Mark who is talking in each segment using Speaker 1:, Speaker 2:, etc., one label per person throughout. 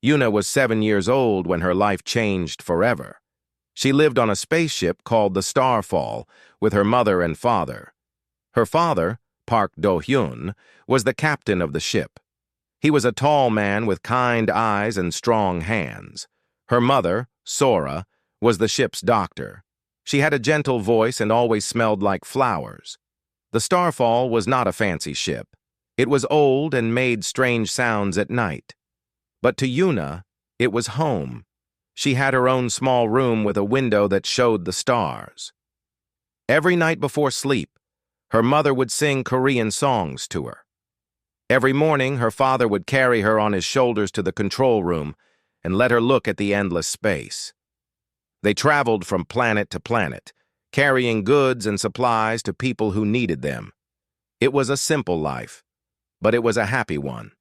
Speaker 1: Yuna was 7 years old when her life changed forever. She lived on a spaceship called the Starfall with her mother and father. Her father, Park Do-hyun, was the captain of the ship. He was a tall man with kind eyes and strong hands. Her mother, Sora, was the ship's doctor. She had a gentle voice and always smelled like flowers. The Starfall was not a fancy ship. It was old and made strange sounds at night. But to Yuna, it was home. She had her own small room with a window that showed the stars. Every night before sleep, her mother would sing Korean songs to her. Every morning, her father would carry her on his shoulders to the control room and let her look at the endless space. They traveled from planet to planet, carrying goods and supplies to people who needed them. It was a simple life, but it was a happy one.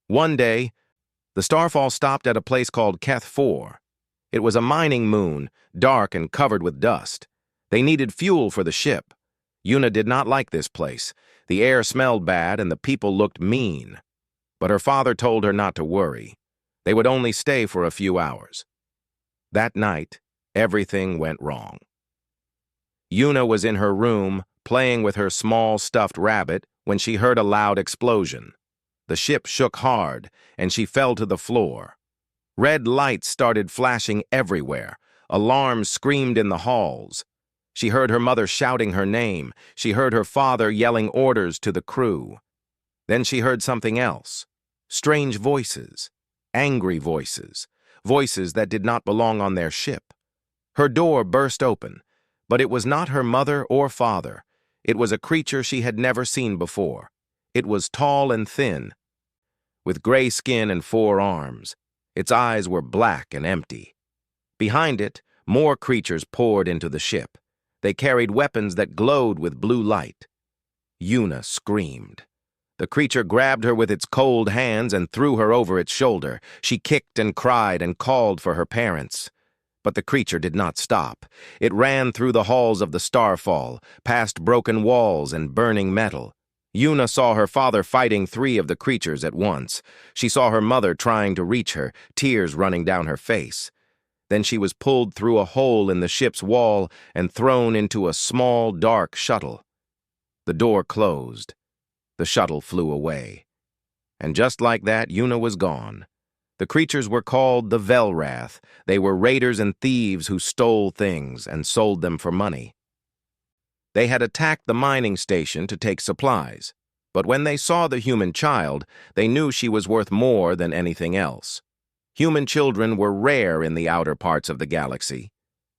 Speaker 1: One day, the Starfall stopped at a place called Keth 4. It was a mining moon, dark and covered with dust. They needed fuel for the ship. Yuna did not like this place. The air smelled bad and the people looked mean. But her father told her not to worry. They would only stay for a few hours. That night, everything went wrong. Yuna was in her room, playing with her small stuffed rabbit, when she heard a loud explosion. The ship shook hard, and she fell to the floor. Red lights started flashing everywhere. Alarms screamed in the halls. She heard her mother shouting her name. She heard her father yelling orders to the crew. Then she heard something else. Strange voices. Angry voices. Voices that did not belong on their ship. Her door burst open, but it was not her mother or father. It was a creature she had never seen before. It was tall and thin, with gray skin and 4 arms. Its eyes were black and empty. Behind it, more creatures poured into the ship. They carried weapons that glowed with blue light. Yuna screamed. The creature grabbed her with its cold hands and threw her over its shoulder. She kicked and cried and called for her parents. But the creature did not stop. It ran through the halls of the Starfall, past broken walls and burning metal. Yuna saw her father fighting 3 of the creatures at once. She saw her mother trying to reach her, tears running down her face. Then she was pulled through a hole in the ship's wall and thrown into a small, dark shuttle. The door closed. The shuttle flew away. And just like that, Yuna was gone. The creatures were called the Velrath. They were raiders and thieves who stole things and sold them for money. They had attacked the mining station to take supplies, but when they saw the human child, they knew she was worth more than anything else. Human children were rare in the outer parts of the galaxy.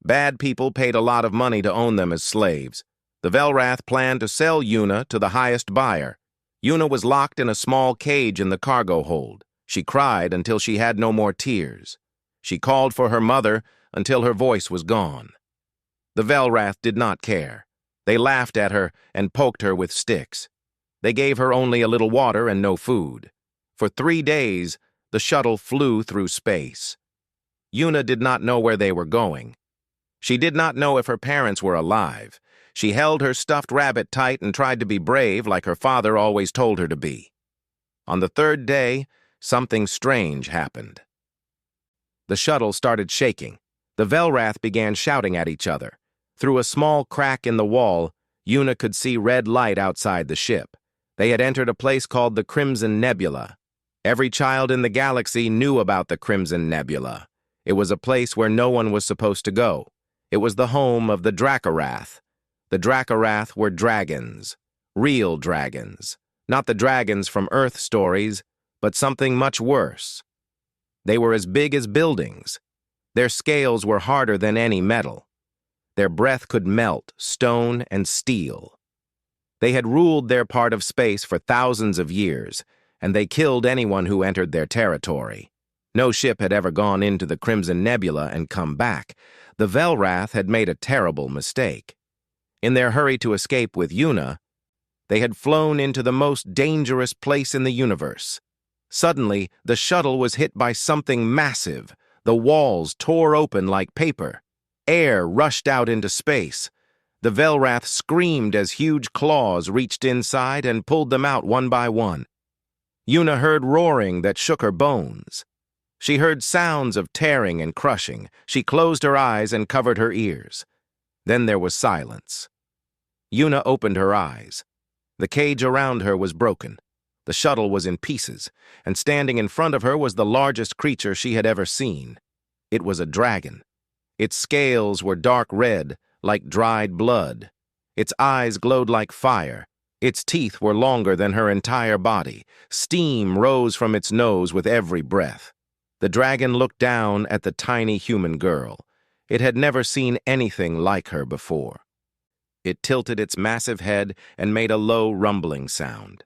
Speaker 1: Bad people paid a lot of money to own them as slaves. The Velrath planned to sell Yuna to the highest buyer. Yuna was locked in a small cage in the cargo hold. She cried until she had no more tears. She called for her mother until her voice was gone. The Velrath did not care. They laughed at her and poked her with sticks. They gave her only a little water and no food. For 3 days, the shuttle flew through space. Yuna did not know where they were going. She did not know if her parents were alive. She held her stuffed rabbit tight and tried to be brave like her father always told her to be. On the 3rd day, something strange happened. The shuttle started shaking. The Velrath began shouting at each other. Through a small crack in the wall, Yuna could see red light outside the ship. They had entered a place called the Crimson Nebula. Every child in the galaxy knew about the Crimson Nebula. It was a place where no one was supposed to go. It was the home of the Dracorath. The Dracorath were dragons. Real dragons. Not the dragons from Earth stories, but something much worse. They were as big as buildings. Their scales were harder than any metal. Their breath could melt stone and steel. They had ruled their part of space for thousands of years, and they killed anyone who entered their territory. No ship had ever gone into the Crimson Nebula and come back. The Velrath had made a terrible mistake. In their hurry to escape with Yuna, they had flown into the most dangerous place in the universe. Suddenly, the shuttle was hit by something massive. The walls tore open like paper. Air rushed out into space. The Velrath screamed as huge claws reached inside and pulled them out one by one. Yuna heard roaring that shook her bones. She heard sounds of tearing and crushing. She closed her eyes and covered her ears. Then there was silence. Yuna opened her eyes. The cage around her was broken. The shuttle was in pieces, and standing in front of her was the largest creature she had ever seen. It was a dragon. Its scales were dark red, like dried blood. Its eyes glowed like fire. Its teeth were longer than her entire body. Steam rose from its nose with every breath. The dragon looked down at the tiny human girl. It had never seen anything like her before. It tilted its massive head and made a low rumbling sound.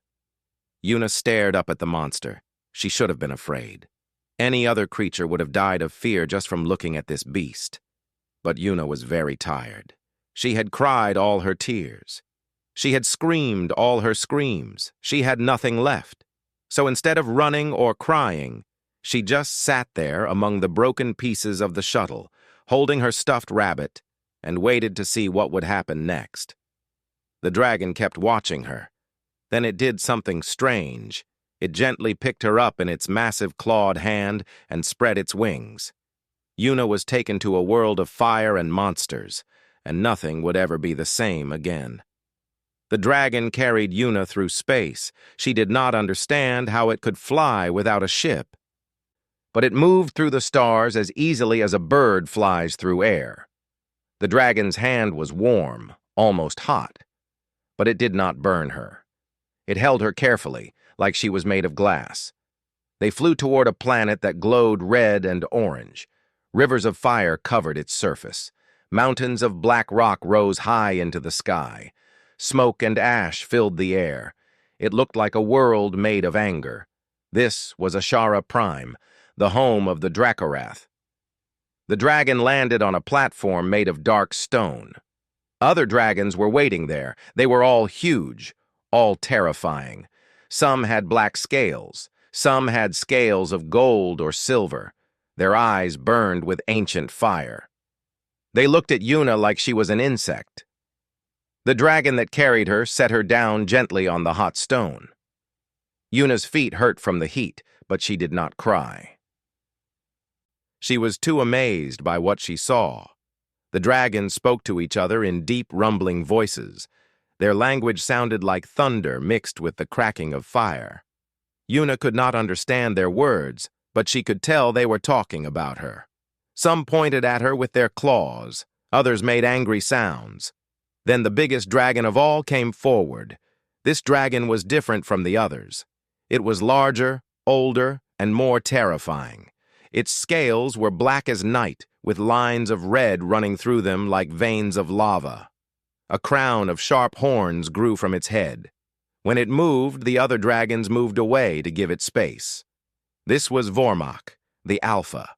Speaker 1: Yuna stared up at the monster. She should have been afraid. Any other creature would have died of fear just from looking at this beast. But Yuna was very tired. She had cried all her tears. She had screamed all her screams. She had nothing left. So instead of running or crying, she just sat there among the broken pieces of the shuttle, holding her stuffed rabbit, and waited to see what would happen next. The dragon kept watching her. Then it did something strange. It gently picked her up in its massive clawed hand and spread its wings. Yuna was taken to a world of fire and monsters, and nothing would ever be the same again. The dragon carried Yuna through space. She did not understand how it could fly without a ship. But it moved through the stars as easily as a bird flies through air. The dragon's hand was warm, almost hot, but it did not burn her. It held her carefully, like she was made of glass. They flew toward a planet that glowed red and orange. Rivers of fire covered its surface. Mountains of black rock rose high into the sky. Smoke and ash filled the air. It looked like a world made of anger. This was Ashara Prime, the home of the Dracorath. The dragon landed on a platform made of dark stone. Other dragons were waiting there. They were all huge, all terrifying. Some had black scales. Some had scales of gold or silver. Their eyes burned with ancient fire. They looked at Yuna like she was an insect. The dragon that carried her set her down gently on the hot stone. Yuna's feet hurt from the heat, but she did not cry. She was too amazed by what she saw. The dragons spoke to each other in deep, rumbling voices. Their language sounded like thunder mixed with the cracking of fire. Yuna could not understand their words, but she could tell they were talking about her. Some pointed at her with their claws. Others made angry sounds. Then the biggest dragon of all came forward. This dragon was different from the others. It was larger, older, and more terrifying. Its scales were black as night, with lines of red running through them like veins of lava. A crown of sharp horns grew from its head. When it moved, the other dragons moved away to give it space. This was Vormak, the Alpha,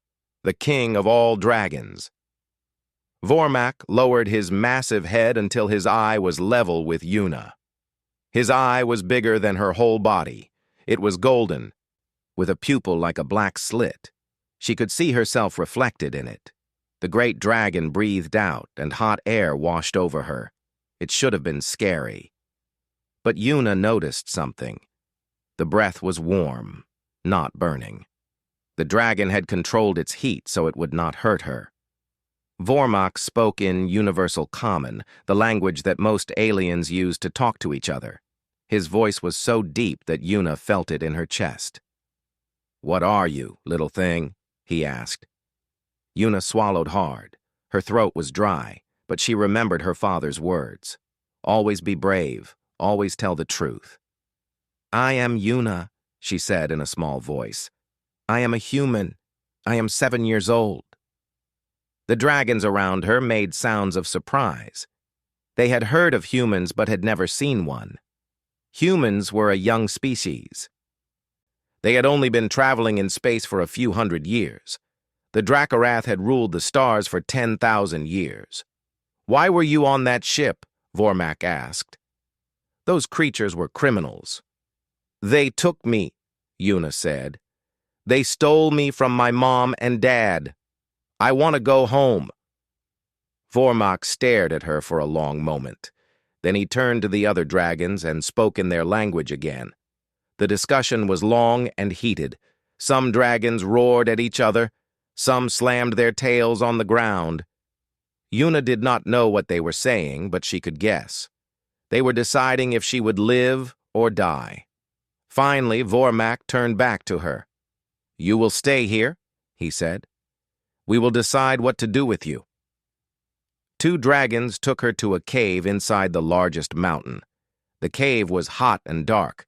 Speaker 1: the king of all dragons. Vormak lowered his massive head until his eye was level with Yuna. His eye was bigger than her whole body. It was golden, with a pupil like a black slit. She could see herself reflected in it. The great dragon breathed out, and hot air washed over her. It should have been scary. But Yuna noticed something. The breath was warm, not burning. The dragon had controlled its heat so it would not hurt her. Vormak spoke in Universal Common, the language that most aliens use to talk to each other. His voice was so deep that Yuna felt it in her chest. "What are you, little thing?" he asked. Yuna swallowed hard. Her throat was dry, but she remembered her father's words. Always be brave, always tell the truth. "I am Yuna," she said in a small voice. "I am a human. I am 7 years old." The dragons around her made sounds of surprise. They had heard of humans but had never seen one. Humans were a young species. They had only been traveling in space for a few hundred years. The Dracorath had ruled the stars for 10,000 years. "Why were you on that ship?" Vormak asked. "Those creatures were criminals." "They took me," Yuna said. "They stole me from my mom and dad. I want to go home." Vormak stared at her for a long moment. Then he turned to the other dragons and spoke in their language again. The discussion was long and heated. Some dragons roared at each other. Some slammed their tails on the ground. Yuna did not know what they were saying, but she could guess. They were deciding if she would live or die. Finally, Vormak turned back to her. "You will stay here," he said. "We will decide what to do with you." Two dragons took her to a cave inside the largest mountain. The cave was hot and dark,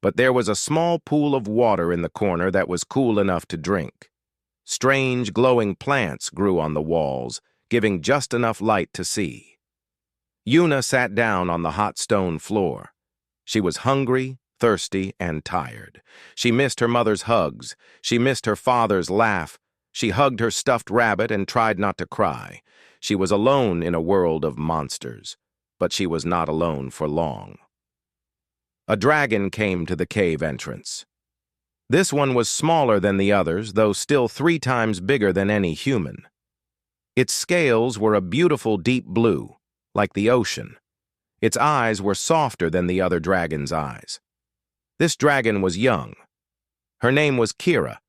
Speaker 1: but there was a small pool of water in the corner that was cool enough to drink. Strange glowing plants grew on the walls, giving just enough light to see. Yuna sat down on the hot stone floor. She was hungry, thirsty, and tired. She missed her mother's hugs. She missed her father's laugh. She hugged her stuffed rabbit and tried not to cry. She was alone in a world of monsters, but she was not alone for long. A dragon came to the cave entrance. This one was smaller than the others, though still 3 times bigger than any human. Its scales were a beautiful deep blue, like the ocean. Its eyes were softer than the other dragon's eyes. This dragon was young. Her name was Kira,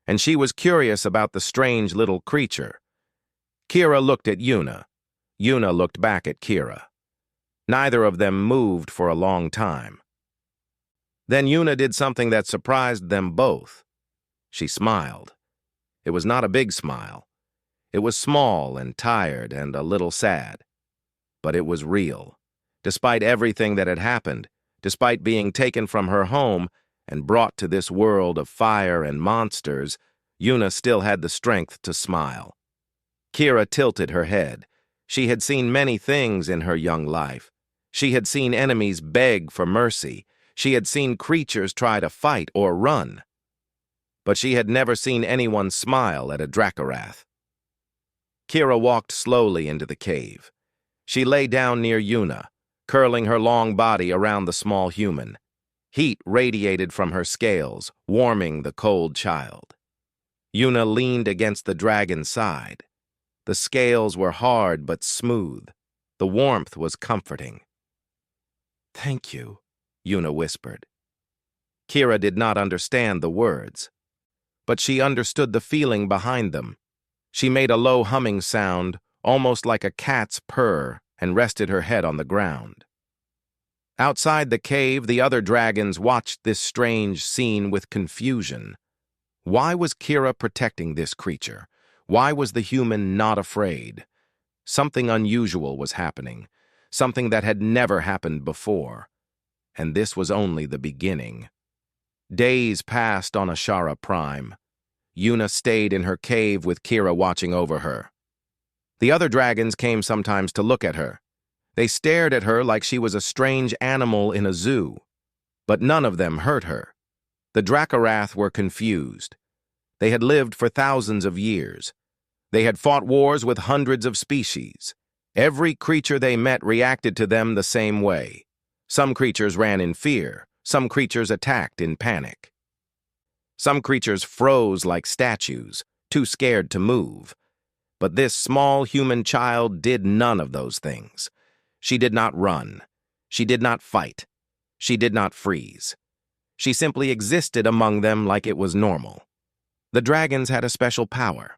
Speaker 1: and she was curious about the strange little creature. Kira looked at Yuna. Yuna looked back at Kira. Neither of them moved for a long time. Then Yuna did something that surprised them both. She smiled. It was not a big smile. It was small and tired and a little sad. But it was real. Despite everything that had happened, despite being taken from her home and brought to this world of fire and monsters, Yuna still had the strength to smile. Kira tilted her head. She had seen many things in her young life. She had seen enemies beg for mercy. She had seen creatures try to fight or run. But she had never seen anyone smile at a Dracorath. Kira walked slowly into the cave. She lay down near Yuna, curling her long body around the small human. Heat radiated from her scales, warming the cold child. Yuna leaned against the dragon's side. The scales were hard but smooth. The warmth was comforting. "Thank you," Yuna whispered. Kira did not understand the words, but she understood the feeling behind them. She made a low humming sound, almost like a cat's purr, and rested her head on the ground. Outside the cave, the other dragons watched this strange scene with confusion. Why was Kira protecting this creature? Why was the human not afraid? Something unusual was happening, something that had never happened before. And this was only the beginning. Days passed on Ashara Prime. Yuna stayed in her cave with Kira watching over her. The other dragons came sometimes to look at her. They stared at her like she was a strange animal in a zoo. But none of them hurt her. The Dracorath were confused. They had lived for thousands of years. They had fought wars with hundreds of species. Every creature they met reacted to them the same way. Some creatures ran in fear. Some creatures attacked in panic. Some creatures froze like statues, too scared to move. But this small human child did none of those things. She did not run. She did not fight. She did not freeze. She simply existed among them like it was normal. The dragons had a special power.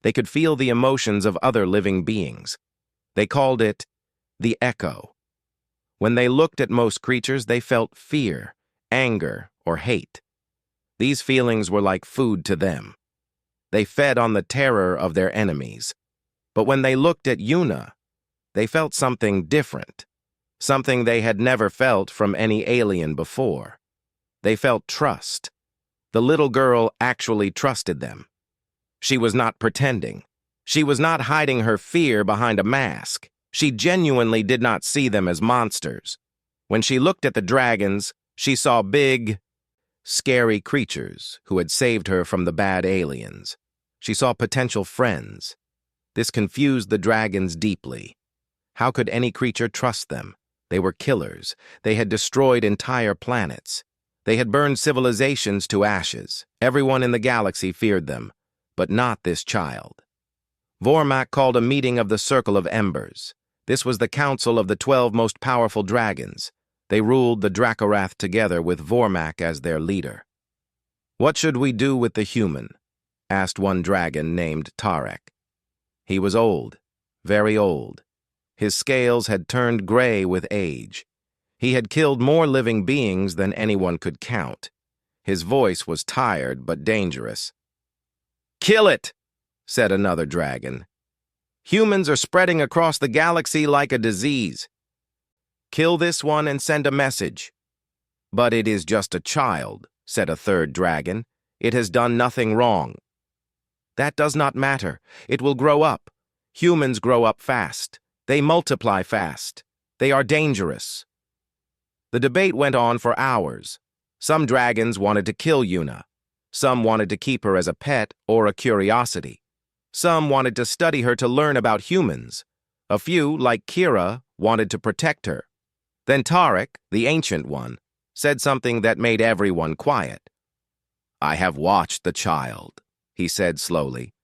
Speaker 1: They could feel the emotions of other living beings. They called it the echo. When they looked at most creatures, they felt fear, anger, or hate. These feelings were like food to them. They fed on the terror of their enemies. But when they looked at Yuna, they felt something different, something they had never felt from any alien before. They felt trust. The little girl actually trusted them. She was not pretending. She was not hiding her fear behind a mask. She genuinely did not see them as monsters. When she looked at the dragons, she saw big, scary creatures who had saved her from the bad aliens. She saw potential friends. This confused the dragons deeply. How could any creature trust them? They were killers. They had destroyed entire planets. They had burned civilizations to ashes. Everyone in the galaxy feared them, but not this child. Vormak called a meeting of the Circle of Embers. This was the council of the 12 most powerful dragons. They ruled the Dracorath together with Vormak as their leader. "What should we do with the human?" asked one dragon named Tarek. He was old, very old. His scales had turned gray with age. He had killed more living beings than anyone could count. His voice was tired but dangerous. "Kill it," said another dragon. "Humans are spreading across the galaxy like a disease. Kill this one and send a message." "But it is just a child," said a third dragon. "It has done nothing wrong." "That does not matter. It will grow up. Humans grow up fast. They multiply fast. They are dangerous." The debate went on for hours. Some dragons wanted to kill Yuna. Some wanted to keep her as a pet or a curiosity. Some wanted to study her to learn about humans. A few, like Kira, wanted to protect her. Then Tarek, the ancient one, said something that made everyone quiet. "I have watched the child," he said slowly.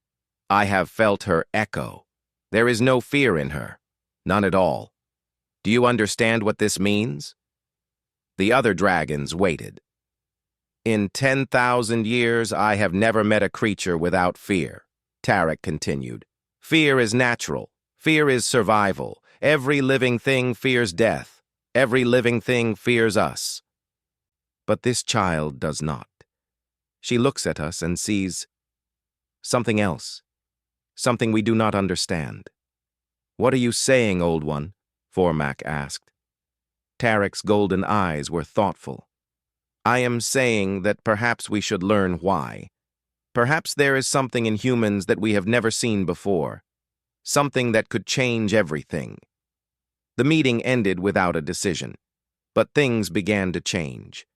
Speaker 1: "I have felt her echo. There is no fear in her. None at all. Do you understand what this means?" The other dragons waited. "In 10,000 years, I have never met a creature without fear," Tarek continued. "Fear is natural. Fear is survival. Every living thing fears death. Every living thing fears us. But this child does not. She looks at us and sees something else, something we do not understand." "What are you saying, old one?" Formac asked. Tarek's golden eyes were thoughtful. "I am saying that perhaps we should learn why. Perhaps there is something in humans that we have never seen before, something that could change everything." The meeting ended without a decision, but things began to change.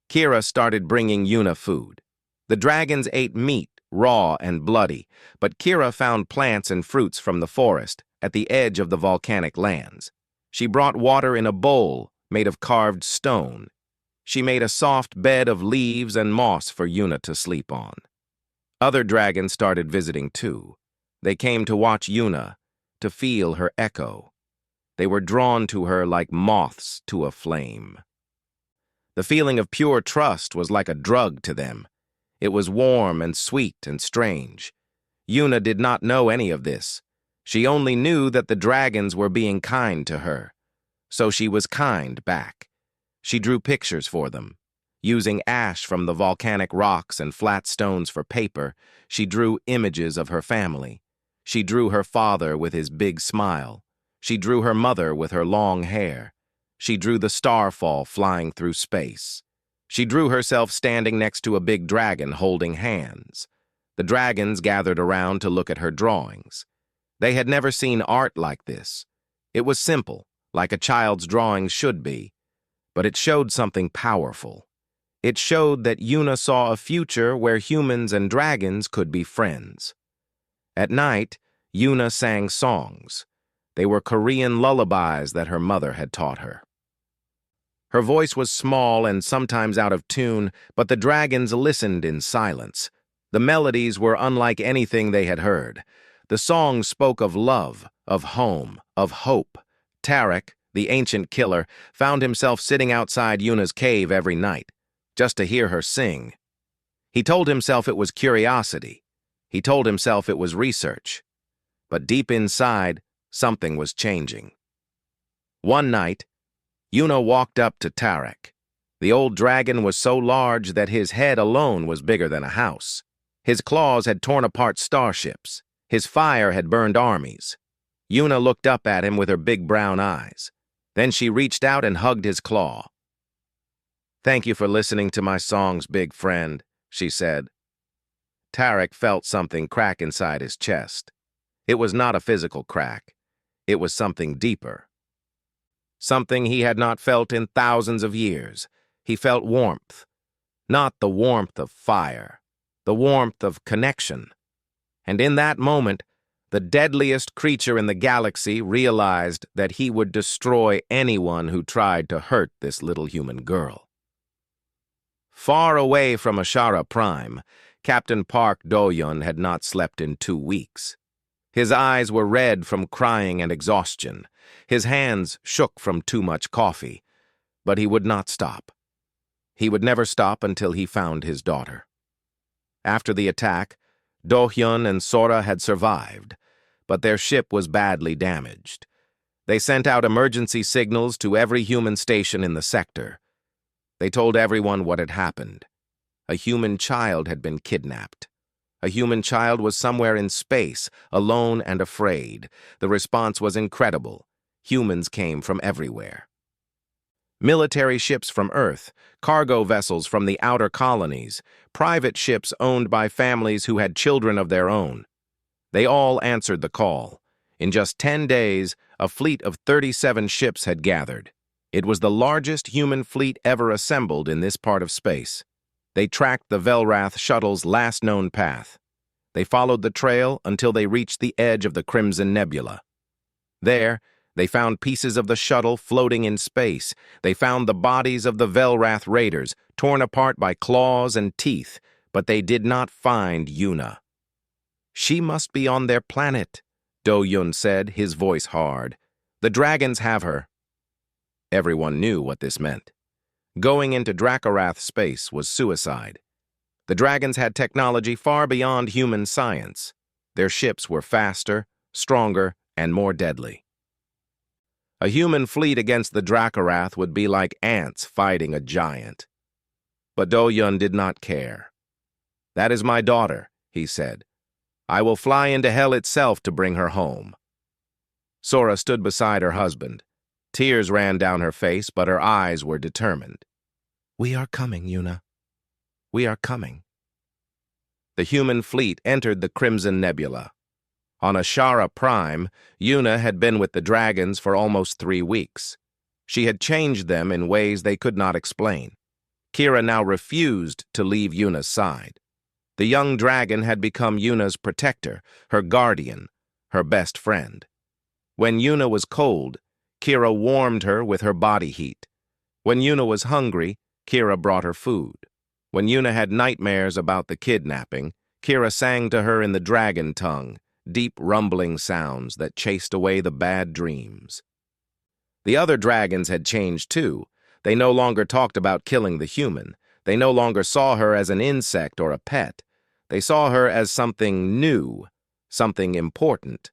Speaker 1: Kira started bringing Yuna food. The dragons ate meat, raw and bloody, but Kira found plants and fruits from the forest at the edge of the volcanic lands. She brought water in a bowl made of carved stone. She made a soft bed of leaves and moss for Yuna to sleep on. Other dragons started visiting too. They came to watch Yuna, to feel her echo. They were drawn to her like moths to a flame. The feeling of pure trust was like a drug to them. It was warm and sweet and strange. Yuna did not know any of this. She only knew that the dragons were being kind to her. So she was kind back. She drew pictures for them. Using ash from the volcanic rocks and flat stones for paper, she drew images of her family. She drew her father with his big smile. She drew her mother with her long hair. She drew the starfall flying through space. She drew herself standing next to a big dragon holding hands. The dragons gathered around to look at her drawings. They had never seen art like this. It was simple, like a child's drawing should be, but it showed something powerful. It showed that Yuna saw a future where humans and dragons could be friends. At night, Yuna sang songs. They were Korean lullabies that her mother had taught her. Her voice was small and sometimes out of tune, but the dragons listened in silence. The melodies were unlike anything they had heard. The songs spoke of love, of home, of hope. Tarek, the ancient killer, found himself sitting outside Yuna's cave every night, just to hear her sing. He told himself it was curiosity. He told himself it was research. But deep inside, something was changing. One night, Yuna walked up to Tarek. The old dragon was so large that his head alone was bigger than a house. His claws had torn apart starships. His fire had burned armies. Yuna looked up at him with her big brown eyes. Then she reached out and hugged his claw. "Thank you for listening to my songs, big friend," she said. Tarek felt something crack inside his chest. It was not a physical crack. It was something deeper. Something he had not felt in thousands of years. He felt warmth. Not the warmth of fire, the warmth of connection. And in that moment, the deadliest creature in the galaxy realized that he would destroy anyone who tried to hurt this little human girl. Far away from Ashara Prime, Captain Park Do-yun had not slept in 2 weeks. His eyes were red from crying and exhaustion. His hands shook from too much coffee. But he would not stop. He would never stop until he found his daughter. After the attack, Do-hyun and Sora had survived, but their ship was badly damaged. They sent out emergency signals to every human station in the sector. They told everyone what had happened. A human child had been kidnapped. A human child was somewhere in space, alone and afraid. The response was incredible. Humans came from everywhere. Military ships from Earth, cargo vessels from the outer colonies, private ships owned by families who had children of their own. They all answered the call. In just 10 days, a fleet of 37 ships had gathered. It was the largest human fleet ever assembled in this part of space. They tracked the Velrath shuttle's last known path. They followed the trail until they reached the edge of the Crimson Nebula. There, they found pieces of the shuttle floating in space. They found the bodies of the Velrath raiders, torn apart by claws and teeth, but they did not find Yuna. "She must be on their planet," Do-hyun said, his voice hard. "The dragons have her." Everyone knew what this meant. Going into Dracorath space was suicide. The dragons had technology far beyond human science. Their ships were faster, stronger, and more deadly. A human fleet against the Dracorath would be like ants fighting a giant. But Do-hyun did not care. "That is my daughter," he said. "I will fly into hell itself to bring her home." Sora stood beside her husband. Tears ran down her face, but her eyes were determined. "We are coming, Yuna. We are coming." The human fleet entered the Crimson Nebula. On Ashara Prime, Yuna had been with the dragons for almost 3 weeks. She had changed them in ways they could not explain. Kira now refused to leave Yuna's side. The young dragon had become Yuna's protector, her guardian, her best friend. When Yuna was cold, Kira warmed her with her body heat. When Yuna was hungry, Kira brought her food. When Yuna had nightmares about the kidnapping, Kira sang to her in the dragon tongue, deep rumbling sounds that chased away the bad dreams. The other dragons had changed too. They no longer talked about killing the human. They no longer saw her as an insect or a pet. They saw her as something new, something important.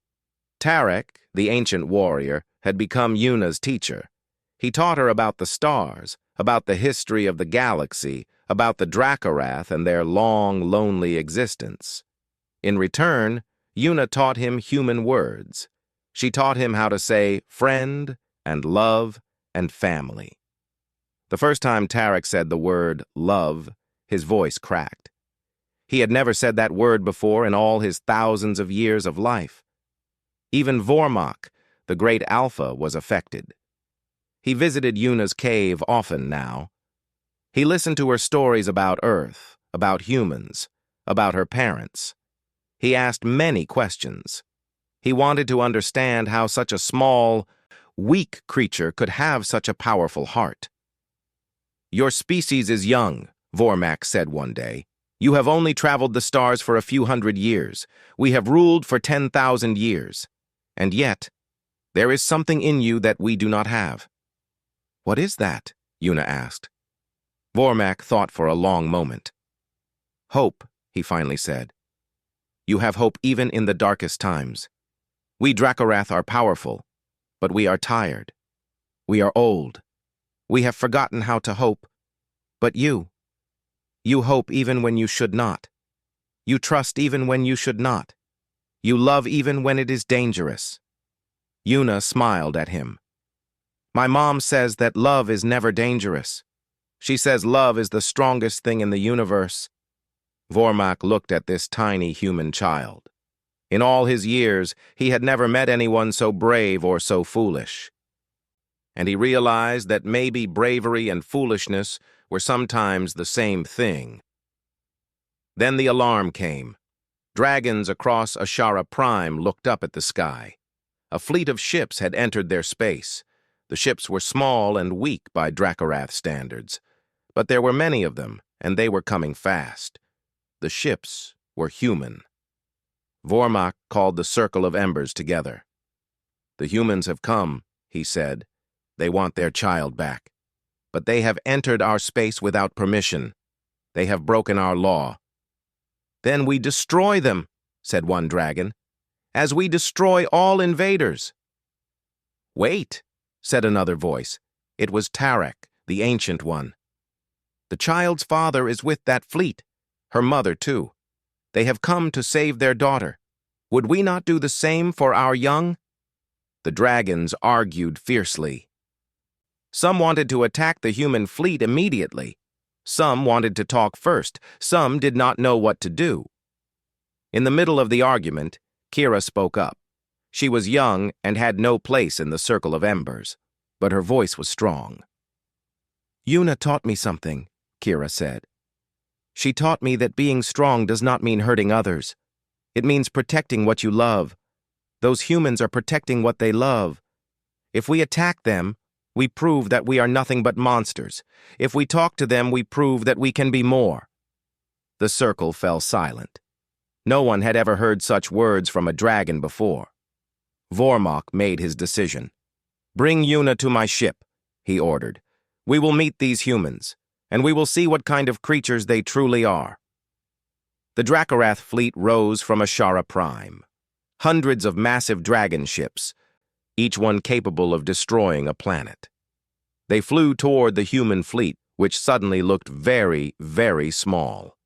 Speaker 1: Tarek, the ancient warrior, had become Yuna's teacher. He taught her about the stars, about the history of the galaxy, about the Dracorath and their long, lonely existence. In return, Yuna taught him human words. She taught him how to say friend and love and family. The first time Tarek said the word love, his voice cracked. He had never said that word before in all his thousands of years of life. Even Vormak, the great Alpha, was affected. He visited Yuna's cave often now. He listened to her stories about Earth, about humans, about her parents. He asked many questions. He wanted to understand how such a small, weak creature could have such a powerful heart. "Your species is young," Vormak said one day. "You have only traveled the stars for a few hundred years. We have ruled for 10,000 years. And yet, there is something in you that we do not have." "What is that?" Yuna asked. Vormak thought for a long moment. "Hope," he finally said. "You have hope even in the darkest times. We Dracorath are powerful, but we are tired. We are old. We have forgotten how to hope. But you hope even when you should not. You trust even when you should not. You love even when it is dangerous." Yuna smiled at him. "My mom says that love is never dangerous. She says love is the strongest thing in the universe." Vormak looked at this tiny human child. In all his years, he had never met anyone so brave or so foolish. And he realized that maybe bravery and foolishness were sometimes the same thing. Then the alarm came. Dragons across Ashara Prime looked up at the sky. A fleet of ships had entered their space. The ships were small and weak by Dracorath standards, but there were many of them, and they were coming fast. The ships were human. Vormak called the circle of embers together. "The humans have come," he said. "They want their child back. But they have entered our space without permission. They have broken our law. "Then we destroy them," said one dragon, "as we destroy all invaders." "Wait," said another voice. It was Tarek, the ancient one. "The child's father is with that fleet, her mother too. They have come to save their daughter. Would we not do the same for our young?" The dragons argued fiercely. Some wanted to attack the human fleet immediately. Some wanted to talk first. Some did not know what to do. In the middle of the argument, Kira spoke up. She was young and had no place in the circle of embers, but her voice was strong. "Yuna taught me something," Kira said. "She taught me that being strong does not mean hurting others. It means protecting what you love. Those humans are protecting what they love. If we attack them, we prove that we are nothing but monsters. If we talk to them, we prove that we can be more." The circle fell silent. No one had ever heard such words from a dragon before. Vormok made his decision. "Bring Yuna to my ship," he ordered. "We will meet these humans, and we will see what kind of creatures they truly are." The Dracorath fleet rose from Ashara Prime. Hundreds of massive dragon ships, each one capable of destroying a planet. They flew toward the human fleet, which suddenly looked very, very small.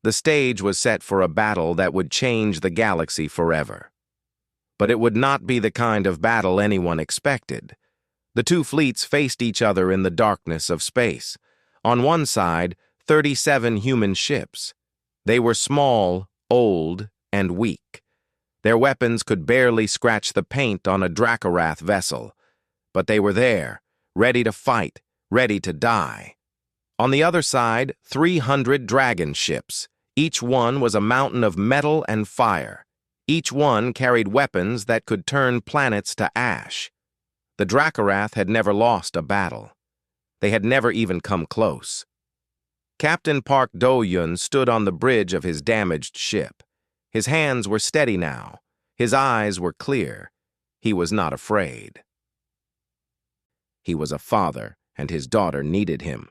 Speaker 1: The stage was set for a battle that would change the galaxy forever. But it would not be the kind of battle anyone expected. The two fleets faced each other in the darkness of space. On one side, 37 human ships. They were small, old, and weak. Their weapons could barely scratch the paint on a Dracorath vessel. But they were there, ready to fight, ready to die. On the other side, 300 dragon ships. Each one was a mountain of metal and fire. Each one carried weapons that could turn planets to ash. The Dracorath had never lost a battle. They had never even come close. Captain Park Do-yun stood on the bridge of his damaged ship. His hands were steady now. His eyes were clear. He was not afraid. He was a father, and his daughter needed him.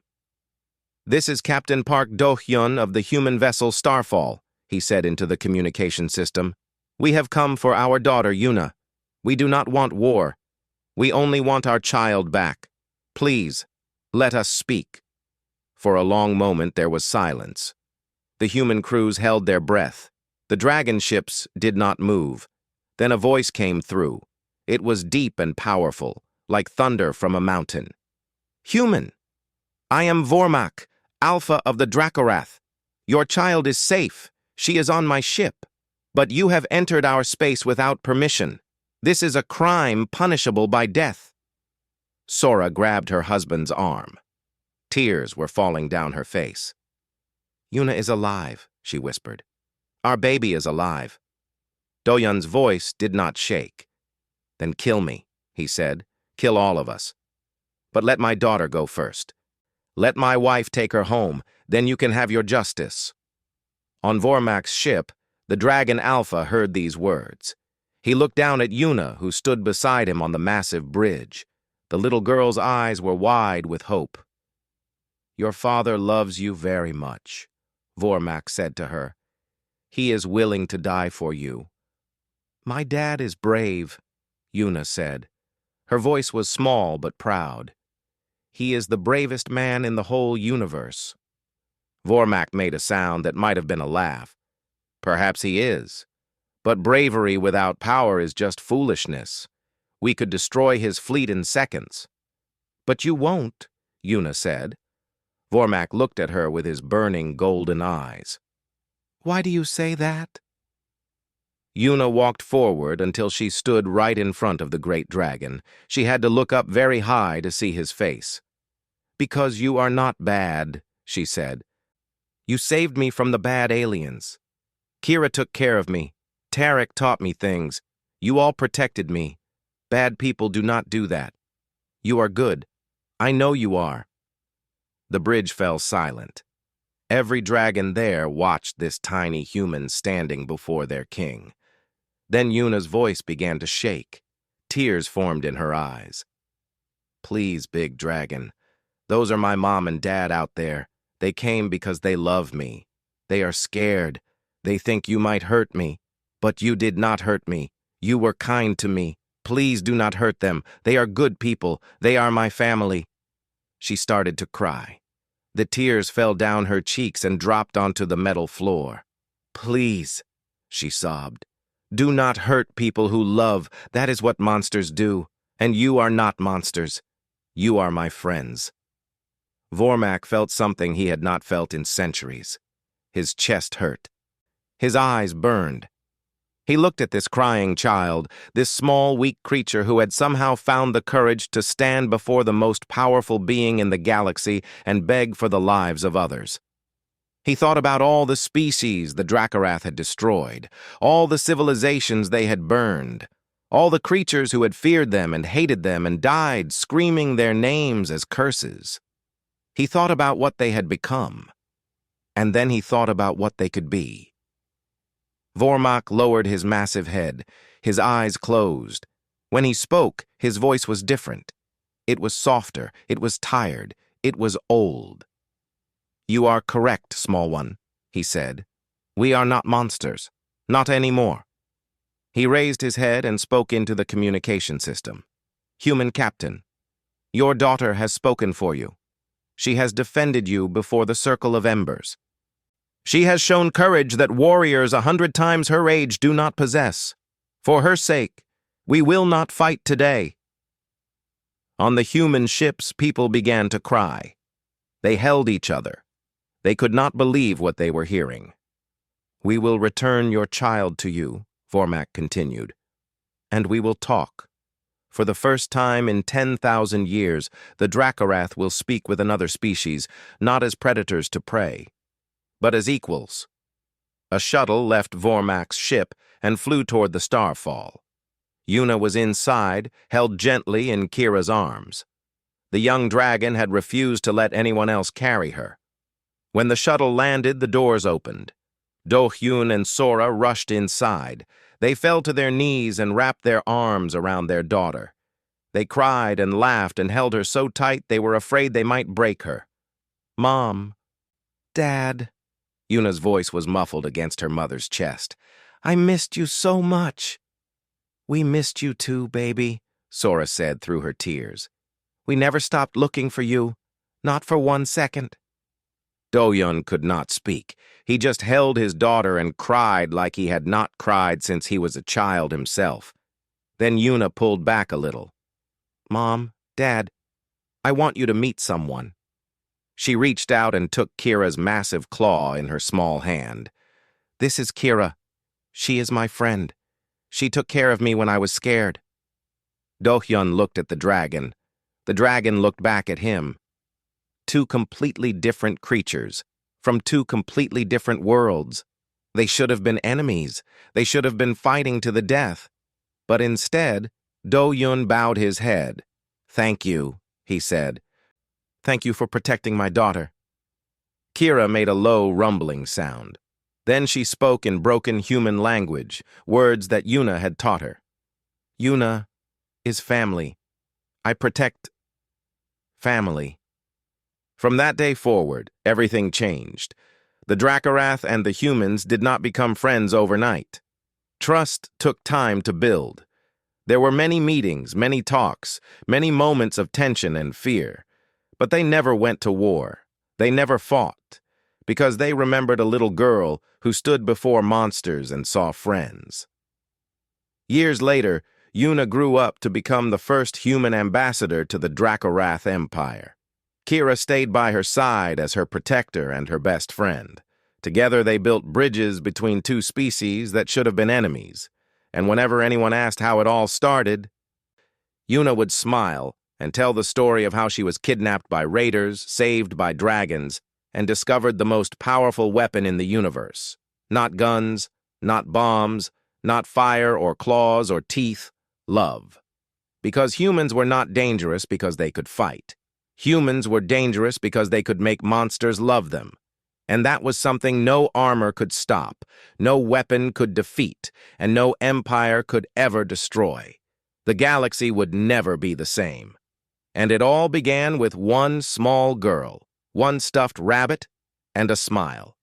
Speaker 1: "This is Captain Park Do-hyun of the human vessel Starfall," he said into the communication system. "We have come for our daughter, Yuna. We do not want war. We only want our child back. Please, let us speak." For a long moment there was silence. The human crews held their breath. The dragon ships did not move. Then a voice came through. It was deep and powerful, like thunder from a mountain. "Human! I am Vormok, Alpha of the Dracorath. Your child is safe. She is on my ship. But you have entered our space without permission. This is a crime punishable by death." Sora grabbed her husband's arm. Tears were falling down her face. "Yuna is alive," she whispered. "Our baby is alive." Do-yun's voice did not shake. "Then kill me," he said. "Kill all of us. But let my daughter go first. Let my wife take her home, then you can have your justice." On Vormak's ship, the Dragon Alpha heard these words. He looked down at Yuna, who stood beside him on the massive bridge. The little girl's eyes were wide with hope. "Your father loves you very much," Vormak said to her. "He is willing to die for you." "My dad is brave," Yuna said. Her voice was small but proud. "He is the bravest man in the whole universe." Vormak made a sound that might have been a laugh. "Perhaps he is. But bravery without power is just foolishness. We could destroy his fleet in seconds." "But you won't," Yuna said. Vormak looked at her with his burning golden eyes. "Why do you say that?" Yuna walked forward until she stood right in front of the great dragon. She had to look up very high to see his face. "Because you are not bad," she said. "You saved me from the bad aliens. Kira took care of me. Tarek taught me things. You all protected me. Bad people do not do that. You are good. I know you are." The bridge fell silent. Every dragon there watched this tiny human standing before their king. Then Yuna's voice began to shake. Tears formed in her eyes. "Please, big dragon. Those are my mom and dad out there. They came because they love me. They are scared. They think you might hurt me, but you did not hurt me. You were kind to me. Please do not hurt them. They are good people. They are my family." She started to cry. The tears fell down her cheeks and dropped onto the metal floor. "Please," she sobbed. "Do not hurt people who love. That is what monsters do. And you are not monsters. You are my friends." Vormak felt something he had not felt in centuries. His chest hurt. His eyes burned. He looked at this crying child, this small, weak creature who had somehow found the courage to stand before the most powerful being in the galaxy and beg for the lives of others. He thought about all the species the Dracorath had destroyed, all the civilizations they had burned, all the creatures who had feared them and hated them and died screaming their names as curses. He thought about what they had become, and then he thought about what they could be. Vormak lowered his massive head, his eyes closed. When he spoke, his voice was different. It was softer, it was tired, it was old. "You are correct, small one," he said. "We are not monsters, not anymore." He raised his head and spoke into the communication system. "Human Captain, your daughter has spoken for you. She has defended you before the Circle of Embers. She has shown courage that warriors 100 times her age do not possess. For her sake, we will not fight today." On the human ships, people began to cry. They held each other. They could not believe what they were hearing. "We will return your child to you," Vormak continued, "and we will talk. For the first time in 10,000 years, the Dracorath will speak with another species, not as predators to prey, but as equals." A shuttle left Vormak's ship and flew toward the starfall. Yuna was inside, held gently in Kira's arms. The young dragon had refused to let anyone else carry her. When the shuttle landed, the doors opened. Do-Hyun and Sora rushed inside. They fell to their knees and wrapped their arms around their daughter. They cried and laughed and held her so tight they were afraid they might break her. "Mom, Dad," Yuna's voice was muffled against her mother's chest. "I missed you so much." "We missed you too, baby," Sora said through her tears. "We never stopped looking for you, not for 1 second. Do-Hyun could not speak. He just held his daughter and cried like he had not cried since he was a child himself. Then Yuna pulled back a little. "Mom, Dad, I want you to meet someone." She reached out and took Kira's massive claw in her small hand. "This is Kira. She is my friend. She took care of me when I was scared." Do-Hyun looked at the dragon. The dragon looked back at him. Two completely different creatures, from two completely different worlds. They should have been enemies. They should have been fighting to the death. But instead, Do-Hyun bowed his head. "Thank you," he said. "Thank you for protecting my daughter." Kira made a low, rumbling sound. Then she spoke in broken human language, words that Yuna had taught her. "Yuna is family. I protect family." From that day forward, everything changed. The Dracorath and the humans did not become friends overnight. Trust took time to build. There were many meetings, many talks, many moments of tension and fear. But they never went to war. They never fought, because they remembered a little girl who stood before monsters and saw friends. Years later, Yuna grew up to become the first human ambassador to the Dracorath Empire. Kira stayed by her side as her protector and her best friend. Together they built bridges between two species that should have been enemies. And whenever anyone asked how it all started, Yuna would smile and tell the story of how she was kidnapped by raiders, saved by dragons, and discovered the most powerful weapon in the universe. Not guns, not bombs, not fire or claws or teeth, love. Because humans were not dangerous because they could fight. Humans were dangerous because they could make monsters love them. And that was something no armor could stop, no weapon could defeat, and no empire could ever destroy. The galaxy would never be the same. And it all began with one small girl, one stuffed rabbit, and a smile.